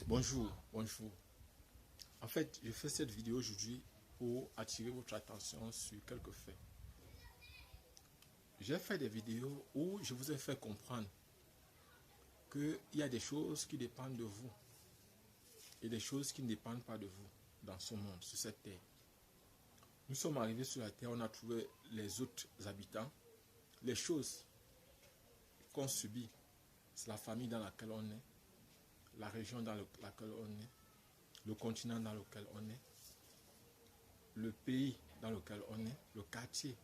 Bonjour, bonjour. En fait, je fais cette vidéo aujourd'hui pour attirer votre attention sur quelques faits. J'ai fait des vidéos où je vous ai fait comprendre qu'il y a des choses qui dépendent de vous et des choses qui ne dépendent pas de vous dans ce monde, sur cette terre. Nous sommes arrivés sur la terre, on a trouvé les autres habitants. Les choses qu'on subit, c'est la famille dans laquelle on est, la région dans laquelle on est, le continent dans lequel on est, le pays dans lequel on est, le quartier.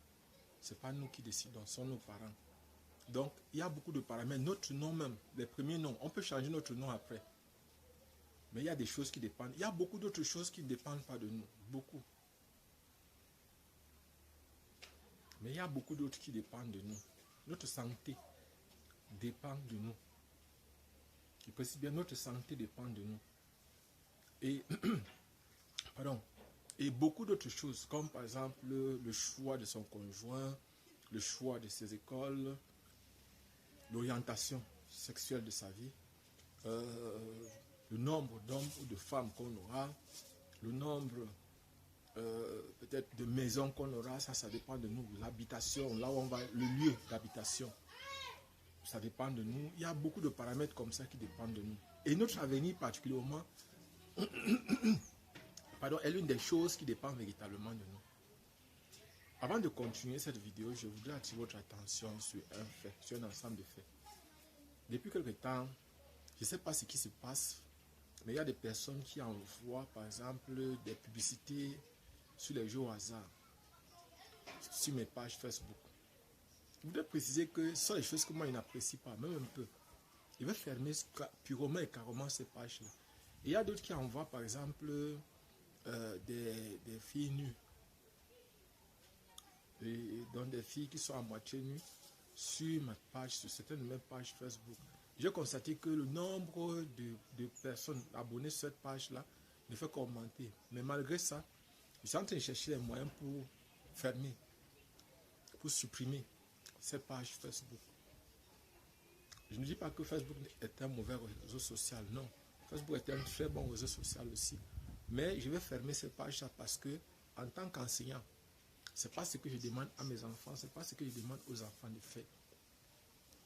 Ce n'est pas nous qui décidons, ce sont nos parents. Donc, il y a beaucoup de paramètres. Notre nom même, les premiers noms, on peut changer notre nom après. Mais il y a des choses qui dépendent. Il y a beaucoup d'autres choses qui ne dépendent pas de nous. Beaucoup. Mais il y a beaucoup d'autres qui dépendent de nous. Notre santé dépend de nous. Je précise bien, notre santé dépend de nous. Et, pardon, et beaucoup d'autres choses, comme par exemple le choix de son conjoint, le choix de ses écoles, l'orientation sexuelle de sa vie, le nombre d'hommes ou de femmes qu'on aura, le nombre peut-être de maisons qu'on aura, ça dépend de nous. L'habitation, là où on va, le lieu d'habitation, ça dépend de nous. Il y a beaucoup de paramètres comme ça qui dépendent de nous. Et notre avenir particulièrement, pardon, est l'une des choses qui dépend véritablement de nous. Avant de continuer cette vidéo, je voudrais attirer votre attention sur un fait, sur un ensemble de faits. Depuis quelque temps, je ne sais pas ce qui se passe, mais il y a des personnes qui envoient, par exemple, des publicités sur les jeux au hasard, sur mes pages Facebook. Je voudrais préciser que ce sont des choses que moi, je n'apprécie pas, même un peu. Je vais fermer purement et carrément ces pages-là. Et il y a d'autres qui envoient, par exemple, des filles nues. Et donc des filles qui sont à moitié nues sur ma page, sur certaines de mes pages Facebook. J'ai constaté que le nombre de personnes abonnées sur cette page-là ne fait qu'augmenter. Mais malgré ça, je suis en train de chercher les moyens pour fermer, pour supprimer cette page Facebook. Je ne dis pas que Facebook est un mauvais réseau social, non. Facebook est un très bon réseau social aussi. Mais je vais fermer cette page-là parce que, en tant qu'enseignant, ce n'est pas ce que je demande à mes enfants, ce n'est pas ce que je demande aux enfants de faire.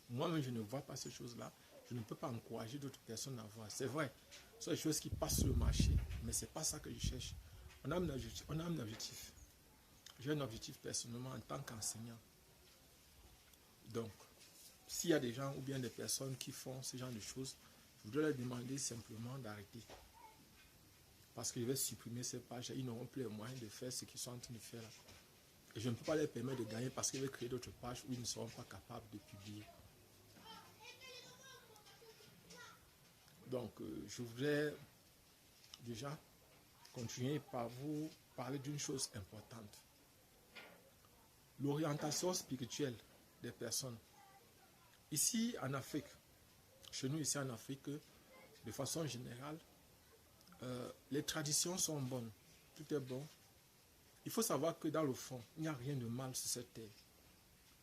Moi-même, je ne vois pas ces choses-là. Je ne peux pas encourager d'autres personnes à voir. C'est vrai, ce sont des choses qui passent sur le marché, mais ce n'est pas ça que je cherche. On a un objectif. J'ai un objectif personnellement en tant qu'enseignant. Donc, s'il y a des gens ou bien des personnes qui font ce genre de choses, je voudrais leur demander simplement d'arrêter. Parce que je vais supprimer ces pages, ils n'auront plus les moyens de faire ce qu'ils sont en train de faire là. Et je ne peux pas leur permettre de gagner parce qu'ils veulent créer d'autres pages où ils ne seront pas capables de publier. Donc, je voudrais déjà continuer par vous parler d'une chose importante. L'orientation spirituelle des personnes. Ici, en Afrique, chez nous ici en Afrique, de façon générale, les traditions sont bonnes. Tout est bon. Il faut savoir que dans le fond, il n'y a rien de mal sur cette terre.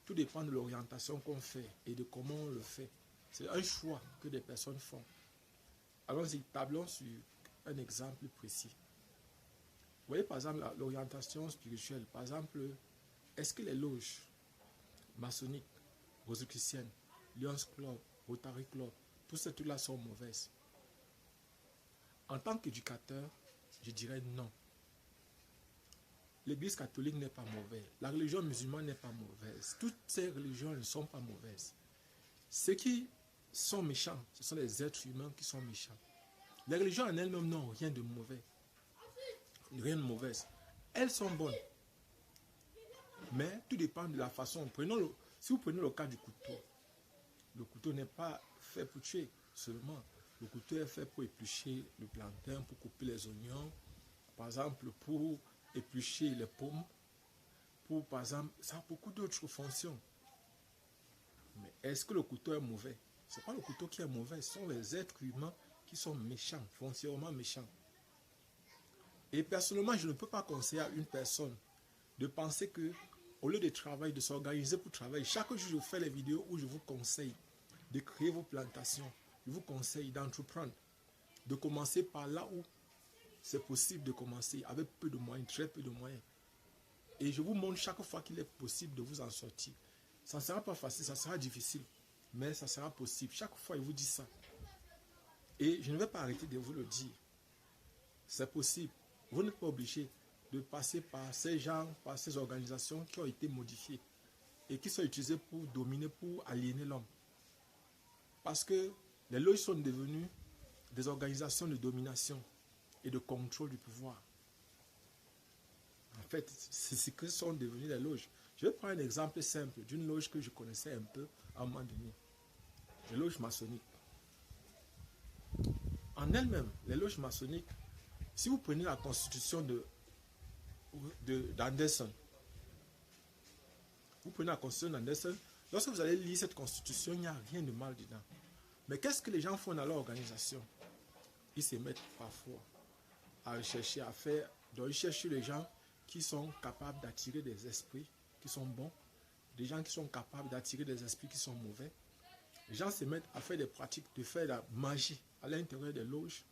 Tout dépend de l'orientation qu'on fait et de comment on le fait. C'est un choix que des personnes font. Allons-y, tablons sur un exemple précis. Vous voyez par exemple l'orientation spirituelle. Par exemple, est-ce que les loges maçonniques, rosicruciennes, Lions Club, Rotary Club, tous ces trucs-là sont mauvaises? En tant qu'éducateur, je dirais non. L'église catholique n'est pas mauvaise. La religion musulmane n'est pas mauvaise. Toutes ces religions ne sont pas mauvaises. Ceux qui sont méchants, ce sont les êtres humains qui sont méchants. Les religions en elles-mêmes n'ont rien de mauvais. Rien de mauvaise. Elles sont bonnes. Mais tout dépend de la façon. Si vous prenez le cas du couteau, le couteau n'est pas fait pour tuer seulement. Le couteau est fait pour éplucher le plantain, pour couper les oignons, par exemple pour éplucher les pommes, pour par exemple, ça a beaucoup d'autres fonctions. Mais est-ce que le couteau est mauvais? Ce n'est pas le couteau qui est mauvais, ce sont les êtres humains qui sont méchants, foncièrement méchants. Et personnellement, je ne peux pas conseiller à une personne de penser que, au lieu de travailler, de s'organiser pour travailler, chaque jour je fais les vidéos où je vous conseille de créer vos plantations, je vous conseille d'entreprendre. de commencer par là où c'est possible de commencer, avec peu de moyens, très peu de moyens. Et je vous montre chaque fois qu'il est possible de vous en sortir. Ça ne sera pas facile, ça sera difficile, mais ça sera possible. Chaque fois, il vous dit ça. Et je ne vais pas arrêter de vous le dire. C'est possible. Vous n'êtes pas obligé de passer par ces gens, par ces organisations qui ont été modifiées et qui sont utilisées pour dominer, pour aliéner l'homme. Parce que les loges sont devenues des organisations de domination et de contrôle du pouvoir. En fait, c'est ce que sont devenues les loges. Je vais prendre un exemple simple d'une loge que je connaissais un peu à un moment donné. Les loges maçonniques. En elles-mêmes, les loges maçonniques, si vous prenez la constitution d'Anderson, vous prenez la constitution d'Anderson, lorsque vous allez lire cette constitution, il n'y a rien de mal dedans. Mais qu'est-ce que les gens font dans leur organisation? Ils se mettent parfois à rechercher, à faire. Donc ils cherchent les gens qui sont capables d'attirer des esprits qui sont bons, des gens qui sont capables d'attirer des esprits qui sont mauvais. Les gens se mettent à faire des pratiques, de faire la magie à l'intérieur des loges.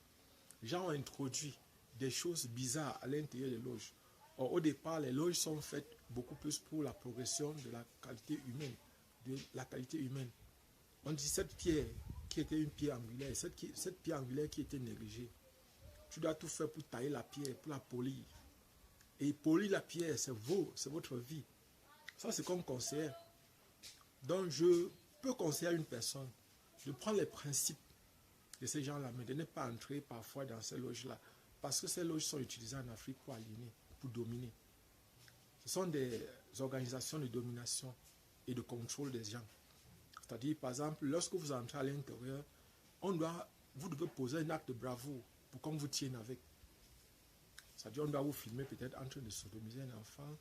Les gens ont introduit des choses bizarres à l'intérieur des loges. Or, au départ, les loges sont faites beaucoup plus pour la progression de la qualité humaine. On dit cette pierre qui était une pierre angulaire, cette pierre angulaire qui était négligée, tu dois tout faire pour tailler la pierre, pour la polir. Et polir la pierre, c'est votre vie. Ça, c'est comme conseiller. Donc, je peux conseiller à une personne de prendre les principes de ces gens-là, mais de ne pas entrer parfois dans ces loges-là. Parce que ces loges sont utilisées en Afrique pour aliéner, pour dominer. Ce sont des organisations de domination et de contrôle des gens. C'est-à-dire, par exemple, lorsque vous entrez à l'intérieur, vous devez poser un acte de bravoure pour qu'on vous tienne avec. C'est-à-dire, on doit vous filmer peut-être en train de sodomiser un enfant,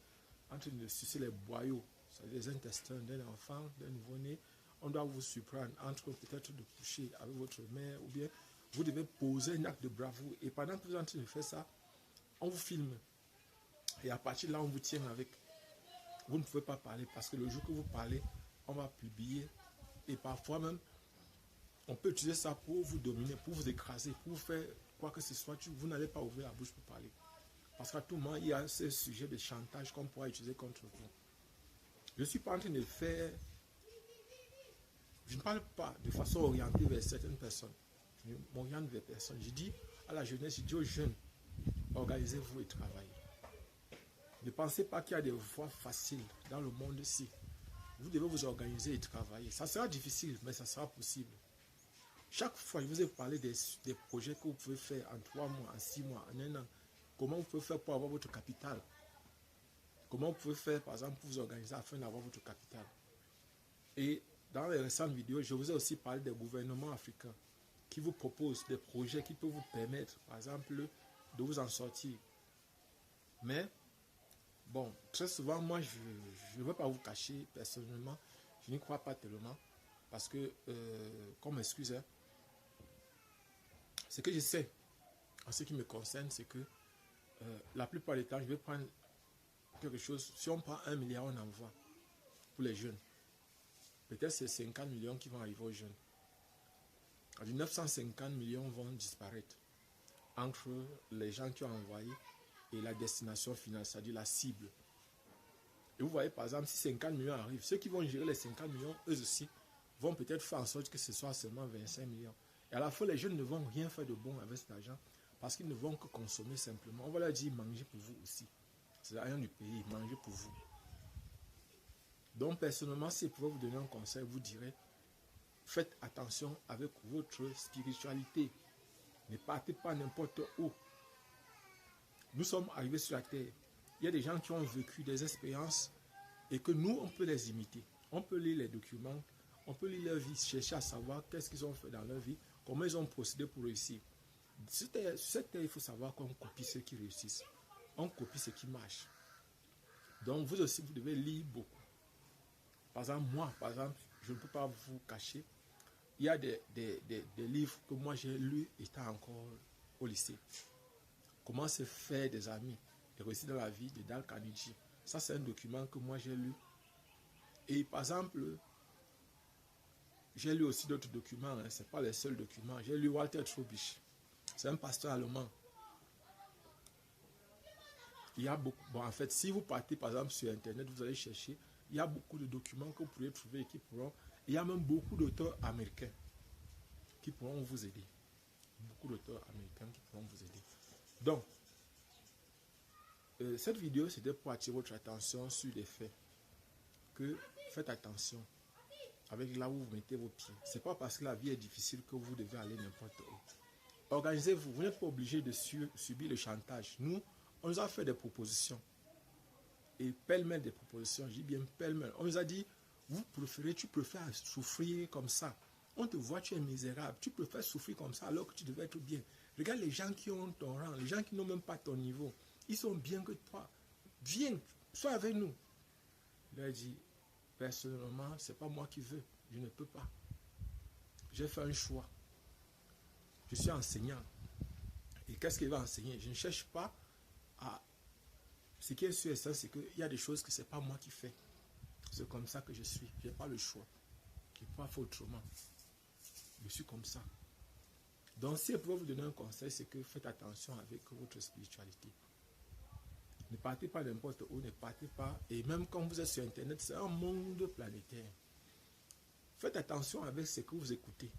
en train de sucer les boyaux, c'est-à-dire les intestins d'un enfant, d'un nouveau-né. On doit vous surprendre en train peut-être de coucher avec votre mère, ou bien vous devez poser un acte de bravoure. Et pendant que vous êtes en train de faire ça, on vous filme. Et à partir de là, on vous tient avec. Vous ne pouvez pas parler parce que le jour que vous parlez, on va publier. Et parfois même, on peut utiliser ça pour vous dominer, pour vous écraser, pour vous faire quoi que ce soit. Vous n'allez pas ouvrir la bouche pour parler. Parce qu'à tout moment, il y a ce sujet de chantage qu'on pourra utiliser contre vous. Je ne suis pas en train de faire... Je ne parle pas de façon orientée vers certaines personnes. Je m'oriente vers personne. Je dis à la jeunesse, je dis aux jeunes, organisez-vous et travaillez. Ne pensez pas qu'il y a des voies faciles dans le monde-ci. Vous devez vous organiser et travailler. Ça sera difficile, mais ça sera possible. Chaque fois, je vous ai parlé des projets que vous pouvez faire en 3 mois, en 6 mois, en 1 an. Comment vous pouvez faire pour avoir votre capital? Comment vous pouvez faire, par exemple, pour vous organiser afin d'avoir votre capital? Et dans les récentes vidéos, je vous ai aussi parlé des gouvernements africains qui vous proposent des projets qui peuvent vous permettre, par exemple, de vous en sortir. Mais, bon, très souvent, moi, je ne veux pas vous cacher, personnellement, je n'y crois pas tellement. Parce que, qu'on m'excuse, hein, ce que je sais, en ce qui me concerne, c'est que la plupart du temps, je vais prendre quelque chose. Si on prend 1 milliard, on envoie pour les jeunes. Peut-être c'est 50 millions qui vont arriver aux jeunes. 950 millions vont disparaître entre les gens qui ont envoyé et la destination finale, c'est-à-dire la cible. Et vous voyez, par exemple, si 50 millions arrivent, ceux qui vont gérer les 50 millions, eux aussi, vont peut-être faire en sorte que ce soit seulement 25 millions. Et à la fois, les jeunes ne vont rien faire de bon avec cet argent parce qu'ils ne vont que consommer simplement. On va leur dire, mangez pour vous aussi. C'est l'argent du pays, mangez pour vous. Donc, personnellement, si je pouvais vous donner un conseil, vous dirais, faites attention avec votre spiritualité. Ne partez pas n'importe où. Nous sommes arrivés sur la terre. Il y a des gens qui ont vécu des expériences et que nous, on peut les imiter. On peut lire les documents, on peut lire leur vie, chercher à savoir qu'est-ce qu'ils ont fait dans leur vie, comment ils ont procédé pour réussir. Sur cette terre, il faut savoir qu'on copie ceux qui réussissent. On copie ce qui marche. Donc, vous aussi, vous devez lire beaucoup. Par exemple, moi, je ne peux pas vous cacher, il y a des livres que moi j'ai lus étant encore au lycée. Comment se faire des amis et réussir dans la vie de Dale Carnegie. Ça, c'est un document que moi j'ai lu. Et par exemple, j'ai lu aussi d'autres documents, hein, ce n'est pas les seuls documents. J'ai lu Walter Trowbridge. C'est un pasteur allemand. Il y a beaucoup, bon, en fait, si vous partez par exemple sur Internet, vous allez chercher, il y a beaucoup de documents que vous pourrez trouver et qui pourront, il y a même beaucoup d'auteurs américains qui pourront vous aider. Beaucoup d'auteurs américains qui pourront vous aider. Donc, cette vidéo, c'était pour attirer votre attention sur les faits. Que faites attention avec là où vous mettez vos pieds. Ce n'est pas parce que la vie est difficile que vous devez aller n'importe où. Organisez-vous. Vous n'êtes pas obligé de subir le chantage. Nous, on nous a fait des propositions. Et pêle-mêle des propositions. Je dis bien pêle-mêle. On nous a dit, tu préfères souffrir comme ça. On te voit, tu es misérable. Tu préfères souffrir comme ça alors que tu devais être bien. Regarde les gens qui ont ton rang, les gens qui n'ont même pas ton niveau. Ils sont bien que toi. Viens, sois avec nous. Il a dit, personnellement, ce n'est pas moi qui veux. Je ne peux pas. J'ai fait un choix. Je suis enseignant. Et qu'est-ce qu'il va enseigner? Je ne cherche pas à... Ce qui est sûr et ça, c'est qu'il y a des choses que ce n'est pas moi qui fais. C'est comme ça que je suis. Je n'ai pas le choix. Je ne peux pas faire autrement. Je suis comme ça. Donc, si je peux vous donner un conseil, c'est que faites attention avec votre spiritualité. Ne partez pas n'importe où, ne partez pas. Et même quand vous êtes sur Internet, c'est un monde planétaire. Faites attention avec ce que vous écoutez.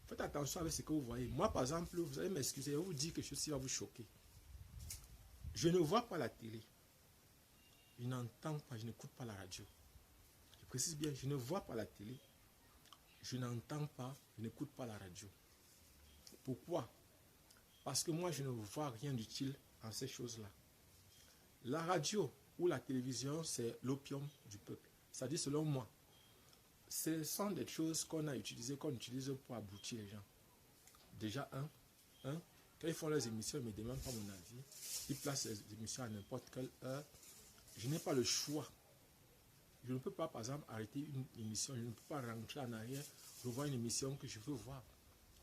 Faites attention avec ce que vous voyez. Moi, par exemple, vous allez m'excuser, je vais vous dire quelque chose qui va vous choquer. Je ne vois pas la télé. Je n'entends pas, je n'écoute pas la radio. Je précise bien, je ne vois pas la télé. Je n'entends pas, je n'écoute pas la radio. Pourquoi? Parce que moi, je ne vois rien d'utile en ces choses-là. La radio ou la télévision, c'est l'opium du peuple. C'est-à-dire, selon moi, ce sont des choses qu'on a utilisées, qu'on utilise pour abrutir les gens. Déjà, quand ils font leurs émissions, ils ne me demandent pas mon avis. Ils placent les émissions à n'importe quelle heure. Je n'ai pas le choix. Je ne peux pas, par exemple, arrêter une émission. Je ne peux pas rentrer en arrière, revoir une émission que je veux voir.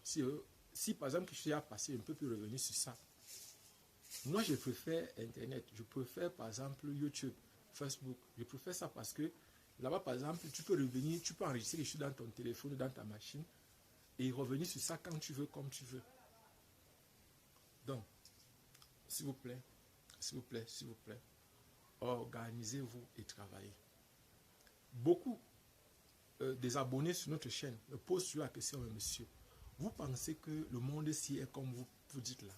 Si par exemple, je suis à passer, je ne peux plus revenir sur ça. Moi, je préfère Internet. Je préfère, par exemple, YouTube, Facebook. Je préfère ça parce que là-bas, par exemple, tu peux revenir, tu peux enregistrer les choses dans ton téléphone, dans ta machine et revenir sur ça quand tu veux, comme tu veux. Donc, s'il vous plaît, organisez-vous et travaillez. Beaucoup des abonnés sur notre chaîne me posent sur la question, mais monsieur, vous pensez que le monde ci est comme vous dites là?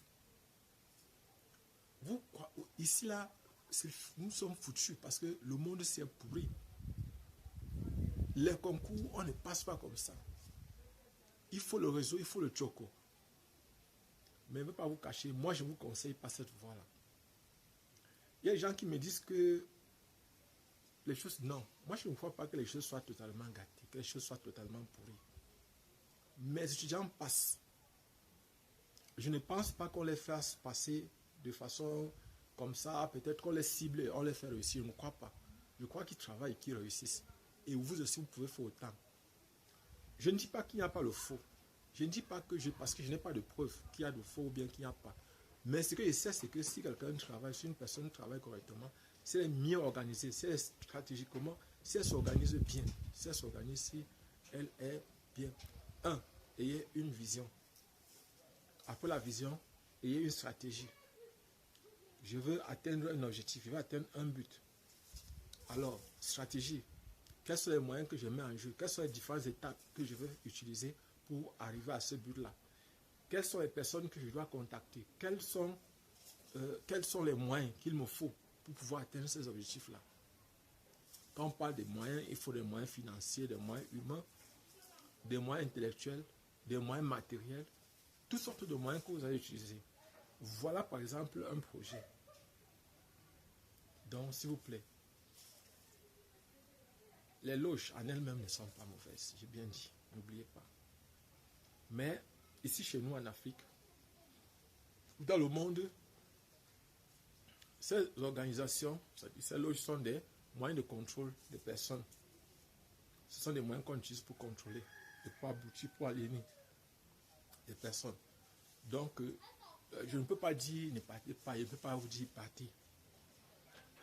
Ici là, nous sommes foutus parce que le monde s'est pourri. Les concours, on ne passe pas comme ça. Il faut le réseau, il faut le choco. Mais je ne veux pas vous cacher, moi je ne vous conseille pas cette voie-là. Il y a des gens qui me disent que les choses, non. Moi je ne crois pas que les choses soient totalement gâtées, que les choses soient totalement pourries. Mes étudiants passent. Je ne pense pas qu'on les fasse passer de façon comme ça, peut-être qu'on les cible et on les fait réussir. Je ne crois pas. Je crois qu'ils travaillent et qu'ils réussissent. Et vous aussi, vous pouvez faire autant. Je ne dis pas qu'il n'y a pas le faux. Je ne dis pas que parce que je n'ai pas de preuve qu'il y a de faux ou bien qu'il n'y a pas. Mais ce que je sais, c'est que si quelqu'un travaille, si une personne travaille correctement, si elle est mieux organisée, si elle est stratégiquement, si elle s'organise bien, si elle s'organise, si elle est bien. Ayez une vision. Après la vision, ayez une stratégie. Je veux atteindre un objectif, je veux atteindre un but. Alors, stratégie. Quels sont les moyens que je mets en jeu? Quelles sont les différentes étapes que je veux utiliser pour arriver à ce but-là? Quelles sont les personnes que je dois contacter? Quels sont les moyens qu'il me faut pour pouvoir atteindre ces objectifs-là? Quand on parle des moyens, il faut des moyens financiers, des moyens humains, des moyens intellectuels, des moyens matériels, toutes sortes de moyens que vous allez utiliser. Voilà par exemple un projet. Donc, s'il vous plaît, les loges en elles-mêmes ne sont pas mauvaises, j'ai bien dit, n'oubliez pas. Mais ici chez nous en Afrique, dans le monde, ces organisations, ces loges sont des moyens de contrôle des personnes. Ce sont des moyens qu'on utilise pour contrôler, et pour aboutir, pour aliéner des personnes. Donc, je ne peux pas dire ne partez pas, je ne peux pas vous dire partez.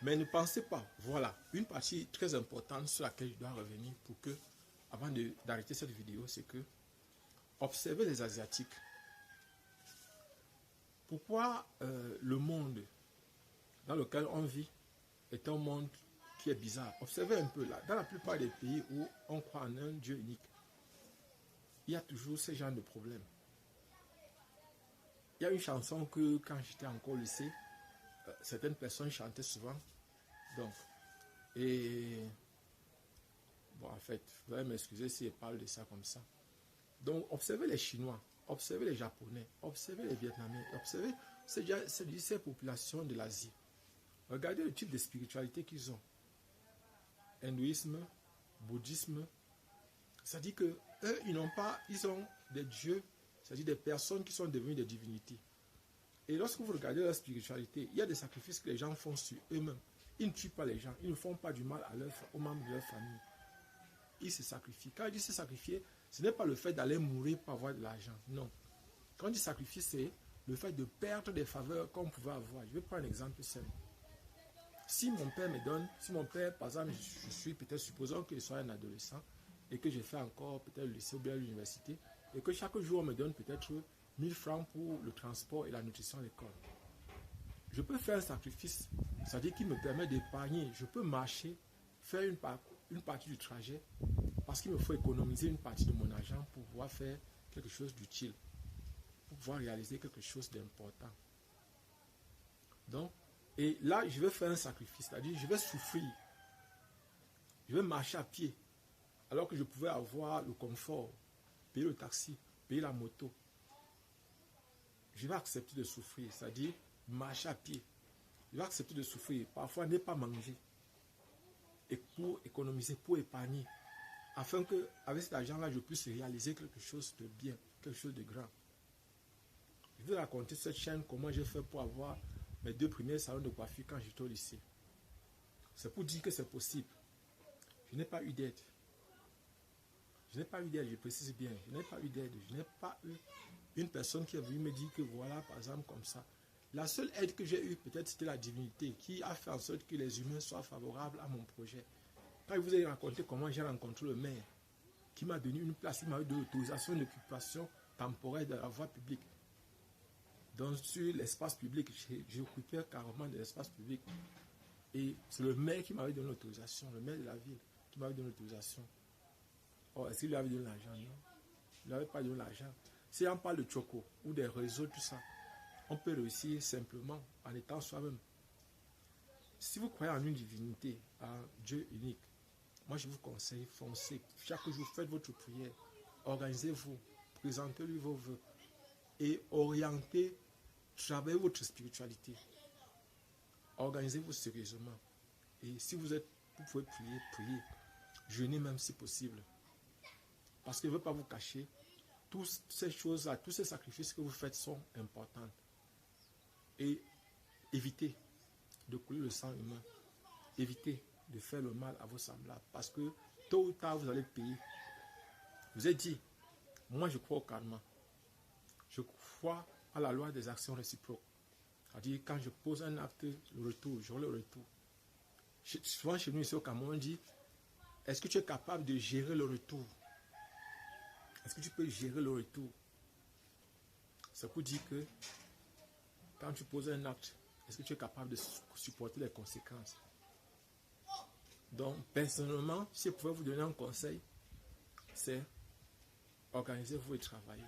Mais ne pensez pas, voilà, une partie très importante sur laquelle je dois revenir pour que, avant d'arrêter cette vidéo, c'est que observez les Asiatiques. Pourquoi le monde dans lequel on vit est un monde qui est bizarre? Observez un peu là, dans la plupart des pays où on croit en un Dieu unique, il y a toujours ce genre de problème. Il y a une chanson que quand j'étais encore au lycée, certaines personnes chantaient souvent. Donc, et bon, en fait, vous allez m'excuser si je parle de ça comme ça. Donc, observez les Chinois, observez les Japonais, observez les Vietnamiens, observez ces populations de l'Asie. Regardez le type de spiritualité qu'ils ont. Hindouisme, bouddhisme. C'est-à-dire que eux, ils ont des dieux, c'est-à-dire des personnes qui sont devenues des divinités. Et lorsque vous regardez leur spiritualité, il y a des sacrifices que les gens font sur eux-mêmes. Ils ne tuent pas les gens, ils ne font pas du mal aux membres de leur famille. Ils se sacrifient. Quand ils disent se sacrifier, ce n'est pas le fait d'aller mourir pour avoir de l'argent. Non. Quand ils sacrifient, c'est le fait de perdre des faveurs qu'on pouvait avoir. Je vais prendre un exemple simple. Si mon père me donne, si mon père, par exemple, je suis peut-être, supposons que je sois un adolescent et que j'ai fait encore peut-être le lycée ou bien l'université, et que chaque jour on me donne peut-être 1000 francs pour le transport et la nutrition à l'école. Je peux faire un sacrifice, c'est-à-dire qui me permet d'épargner. Je peux marcher, faire une partie du trajet, parce qu'il me faut économiser une partie de mon argent pour pouvoir faire quelque chose d'utile, pour pouvoir réaliser quelque chose d'important. Donc, et là, je vais faire un sacrifice, c'est-à-dire je vais souffrir. Je vais marcher à pied, alors que je pouvais avoir le confort, payer le taxi, payer la moto. Je vais accepter de souffrir, c'est-à-dire marcher à pied. Je vais accepter de souffrir, parfois ne pas manger. Et pour économiser, pour épargner, afin que, avec cet argent-là, je puisse réaliser quelque chose de bien, quelque chose de grand. Je vais raconter cette chaîne, comment j'ai fait pour avoir mes 2 premiers salons de coiffure quand j'étais au lycée. C'est pour dire que c'est possible. Je n'ai pas eu d'aide. Je n'ai pas eu d'aide, je précise bien. Je n'ai pas eu d'aide. Je n'ai pas eu une personne qui est venue me dire que voilà, par exemple, comme ça. La seule aide que j'ai eue, peut-être, c'était la divinité qui a fait en sorte que les humains soient favorables à mon projet. Quand je vous ai raconté comment j'ai rencontré le maire, qui m'a donné une place, il m'a eu de l'autorisation d'occupation temporaire de la voie publique. Donc, sur l'espace public, j'occupais carrément de l'espace public. Et c'est le maire qui m'avait donné l'autorisation, le maire de la ville qui m'avait donné l'autorisation. Oh, est-ce qu'il lui avait donné l'argent? Non. Il n'avait pas donné l'argent. Si on parle de Choco ou des réseaux, tout ça, on peut réussir simplement en étant soi-même. Si vous croyez en une divinité, en Dieu unique, moi je vous conseille, foncez. Chaque jour, faites votre prière. Organisez-vous. Présentez-lui vos vœux. Et orientez, travaillez votre spiritualité. Organisez-vous sérieusement. Et si vous pouvez prier, priez. Jeûnez même si possible. Parce que je ne veux pas vous cacher. Toutes ces choses-là, tous ces sacrifices que vous faites sont importants. Et évitez de couler le sang humain. Évitez de faire le mal à vos semblables. Parce que tôt ou tard, vous allez payer. Je vous ai dit, moi je crois au karma. Je crois à la loi des actions réciproques. C'est-à-dire, quand je pose un acte, le retour, j'aurai le retour. Souvent chez nous, ici au Cameroun, on dit, est-ce que tu es capable de gérer le retour? Est-ce que tu peux gérer le retour? C'est pour dire que quand tu poses un acte, est-ce que tu es capable de supporter les conséquences? Donc, personnellement, si je pouvais vous donner un conseil, c'est organisez-vous et travaillez.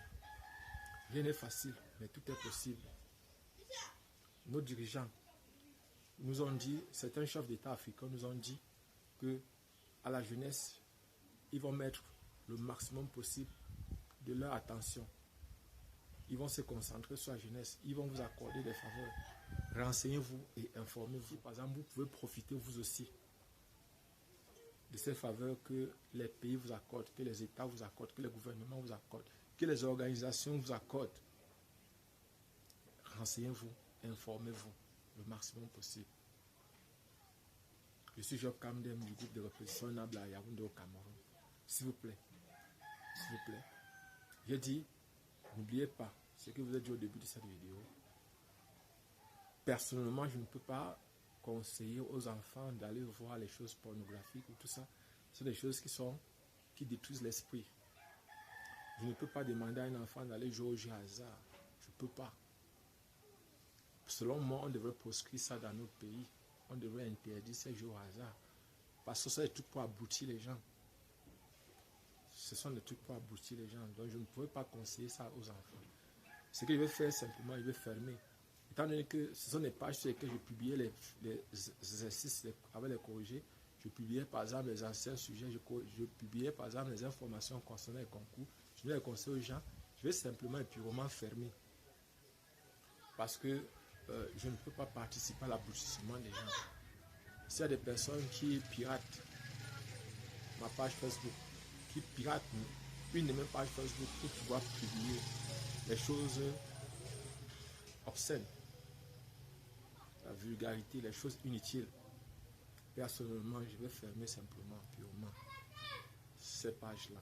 Rien n'est facile, mais tout est possible. Nos dirigeants nous ont dit, certains chefs d'État africains nous ont dit que à la jeunesse, ils vont mettre le maximum possible de leur attention. Ils vont se concentrer sur la jeunesse. Ils vont vous accorder des faveurs. Renseignez-vous et informez-vous. Par exemple, vous pouvez profiter vous aussi de ces faveurs que les pays vous accordent, que les États vous accordent, que les gouvernements vous accordent, que les organisations vous accordent. Renseignez-vous, informez-vous le maximum possible. Je suis Job Kamdem du groupe de reposition Nabla à Yaoundé au Cameroun. S'il vous plaît, j'ai dit, n'oubliez pas ce que vous avez dit au début de cette vidéo. Personnellement, je ne peux pas conseiller aux enfants d'aller voir les choses pornographiques ou tout ça. Ce sont des choses qui détruisent l'esprit. Je ne peux pas demander à un enfant d'aller jouer au jeu hasard. Je ne peux pas. selon moi, on devrait proscrire ça dans notre pays. On devrait interdire ces jeux au hasard. Parce que ce sont des trucs pour abrutir les gens. Ce sont des trucs pour abrutir les gens. Donc je ne pourrais pas conseiller ça aux enfants. Ce que je vais faire simplement, je vais fermer. Étant donné que ce sont des pages sur lesquelles je publiais les exercices avec les corrigés, je publiais par exemple les anciens sujets, je publiais par exemple les informations concernant les concours, je vais les conseiller aux gens, je vais simplement et purement fermer. Parce que je ne peux pas participer à l'aboutissement des gens. S'il y a des personnes qui piratent ma page Facebook, qui piratent une de mes pages Facebook pour pouvoir publier des choses obscènes, la vulgarité, les choses inutiles, personnellement, je vais fermer simplement, purement, ces pages-là.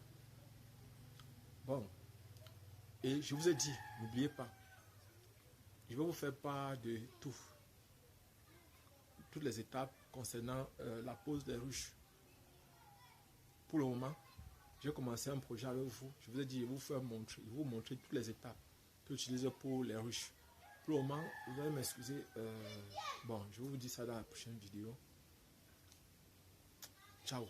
Bon, et je vous ai dit, n'oubliez pas, je vais vous faire part de toutes les étapes concernant la pose des ruches. Pour le moment, j'ai commencé un projet avec vous. Je vous ai dit, je vais vous montrer toutes les étapes que j'utilise pour les ruches. Pour le moment, vous allez m'excuser. Bon, je vais vous dire ça dans la prochaine vidéo. Ciao.